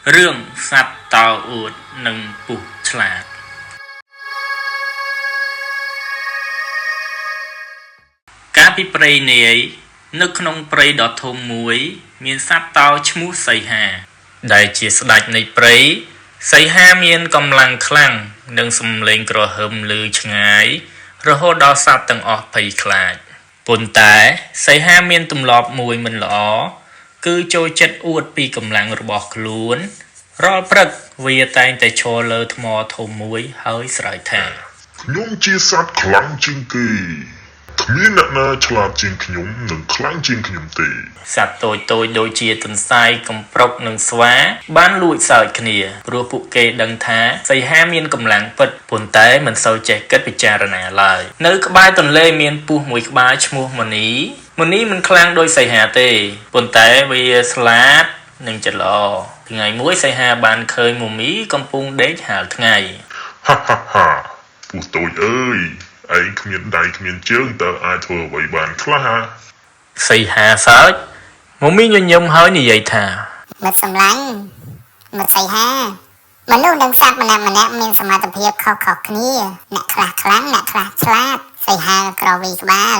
រឿងសត្វតោអួតនិងពស់ឆ្លាតកាលពីព្រៃនាយនៅក្នុងព្រៃដ៏ធំមួយមានសត្វតោឈ្មោះសីហាដែលជាស្ដេចនៃព្រៃសីហាមានកម្លាំងខ្លាំងនិងសំឡេងក្រហឹមឮឆ្ងាយរហូតដល់សត្វទាំងអស់ភ័យខ្លាចប៉ុន្តែសីហាមានទម្លាប់មួយមិនល្អគឺចូលចិត្តអួតពីកម្លាំងរបស់ខ្លួនរាល់ព្រឹកវាតែងតែឈរលើថ្មធំមួយហើយស្រែកថាខ្ញុំជាសត្វខ្លាំងជាងគេគ្មានអ្នកណាឆ្លាតជាងខ្ញុំនិងខ្លាំងជាងខ្ញុំទេសត្វតូចដូចជាទន្សាយកំប្រុកនិងស្វាបានលួចសើចគ្នាព្រោះពួកគេដឹងថាសីហាមានកម្លាំងពិតប៉ុន្តែមិនសូវចេះគិតពិចារណាឡើយនៅក្បែរទន្លេមានពស់មួយក្បាលឈ្មោះមនីមិនខ្លាំងដូចសីហាទេប៉ុន្តែវាស្លាតនិងចិត្តល្អថ្ងៃមួយសីហាបានឃើញមមីកំពុងដេកហាលថ្ងៃហាពស់តូចអើយឯងគ្មានដៃគ្មានជើងតើអាចធ្វើអ្វីបានខ្លះសីហាសើចមមីញញឹមហើយនិយាយថាមិត្តសម្លាញ់មិត្តសីហាមនុស្សនិងសត្វម្នាក់មានសមត្ថភាពខុសៗគ្នាអ្នកខ្លះខ្លាំងអ្នកខ្លះឆ្លាតសីហាក្រវីក្បាល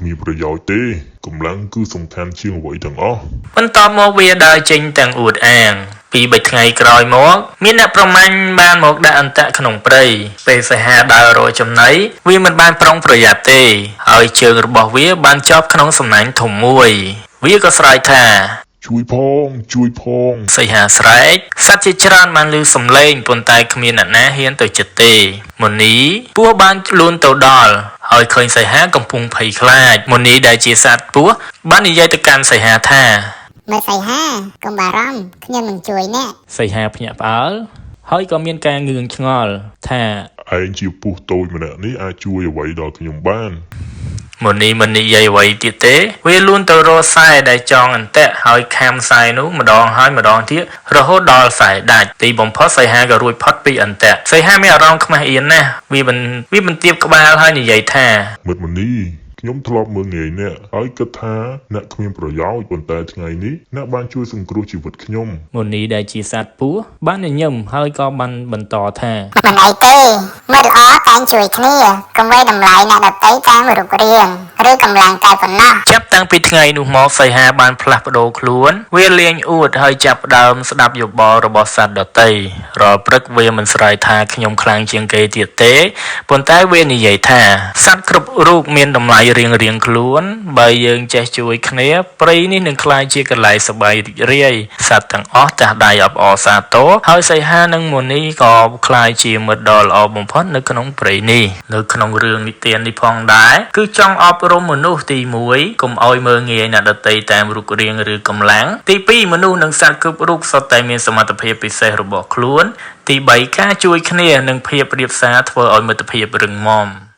គ្មានប្រយោជន៍ទេកម្លាំងគឺសំខាន់ជាងអ្វីទាំងអស់បន្ទាប់មកវាដើរចេញទាំងអួតអាងពី3ថ្ងៃក្រោយមកមានអ្នកប្រមាញ់បានមកដាក់អន្ទាក់ក្នុងព្រៃពេលសីហាដើររកចំណីវាមិនបានប្រុងប្រយ័ត្នទេហើយជើងរបស់វាបានជាប់ក្នុងសំណាញ់ធំមួយវាក៏ស្រែកថាជួយផងសីហាស្រែកសត្វជាច្រើនបានឮសំឡេងប៉ុន្តែគ្មានអ្នកណាហ៊ានទៅជិតទេមុនីពស់បានលូនទៅដល់ហើយឃើញសីហាកំពុងភ័យខ្លាចមុនីដែលជាសត្វពស់បាននិយាយទៅកាន់សីហាថាមើលសីហាកុំបារម្ភខ្ញុំនឹងជួយអ្នកសីហាភ្ញាក់ផ្អើលហើយក៏មានការងឿងឆ្ងល់ថាឯងជាពស់តូចម្នាក់នេះអាចជួយអ្វីដល់ខ្ញុំបានមុនីមិននិយាយអ្វីទៀតទេវាលូនទៅរកខ្សែដែលចងអន្ទាក់ហើយខាំខ្សែនោះម្ដងហើយម្ដងទៀតរហូតដល់ខ្សែដាច់ទីបំផុតសីហាក៏រួចផុតពីអន្ទាក់សីហាមានអារម្មណ៍ខ្មាស់អៀនណាស់វាបន្ទាបក្បាលហើយនិយាយថាមិត្តមុនីខ្ញុំធ្លាប់មើលងាយអ្នកហើយគិតថាអ្នកគ្មានប្រយោជន៍ប៉ុន្តែថ្ងៃនេះអ្នកបានជួយសង្គ្រោះជីវិតខ្ញុំមុនីដែលជាសត្វពស់បានញញឹមហើយក៏បានបន្តថាមិនអីទេមិត្តល្អតែងជួយគ្នាកុំវាយតម្លៃអ្នកដទៃតាមរូបរាងឬកម្លាំងកាយប៉ុណ្ណោះចាប់តាំងពីថ្ងៃនោះមកសីហាបានផ្លាស់ប្ដូរខ្លួនវាលេងអួតហើយចាប់ផ្ដើមស្ដាប់យោបល់របស់សត្វដទៃរាល់ព្រឹកវាមិនស្រែកថាខ្ញុំខ្លាំងជាងគេទៀតទេប៉ុន្តែវានិយាយថាសត្វគ្រប់រូបមានតម្លៃរៀងខ្លួនបើយើងចេះជួយគ្នាព្រៃនេះនឹងក្លាយជាកន្លែងសប្បាយរីករាយសត្វទាំងអស់ចាស់ដៃអបអរសាទរហើយសីហានិងមុនីក៏ក្លាយជាមិត្តដ៏ល្អបំផុតនៅក្នុងព្រៃនេះនៅក្នុងរឿងនិទាននេះផងដែរគឺចង់អប់រំមនុស្សទី1កុំឲ្យមើលងាយអ្នកដទៃតាមរូបរាងឬកម្លាំងទី2មនុស្សនិងសត្វគ្រប់រូបសុទ្ធតែមានសមត្ថភាពពិសេសរបស់ខ្លួនទី3ការជួយគ្នានិងភាពរាបសារធ្វើឲ្យមិត្តភាពរឹងមាំ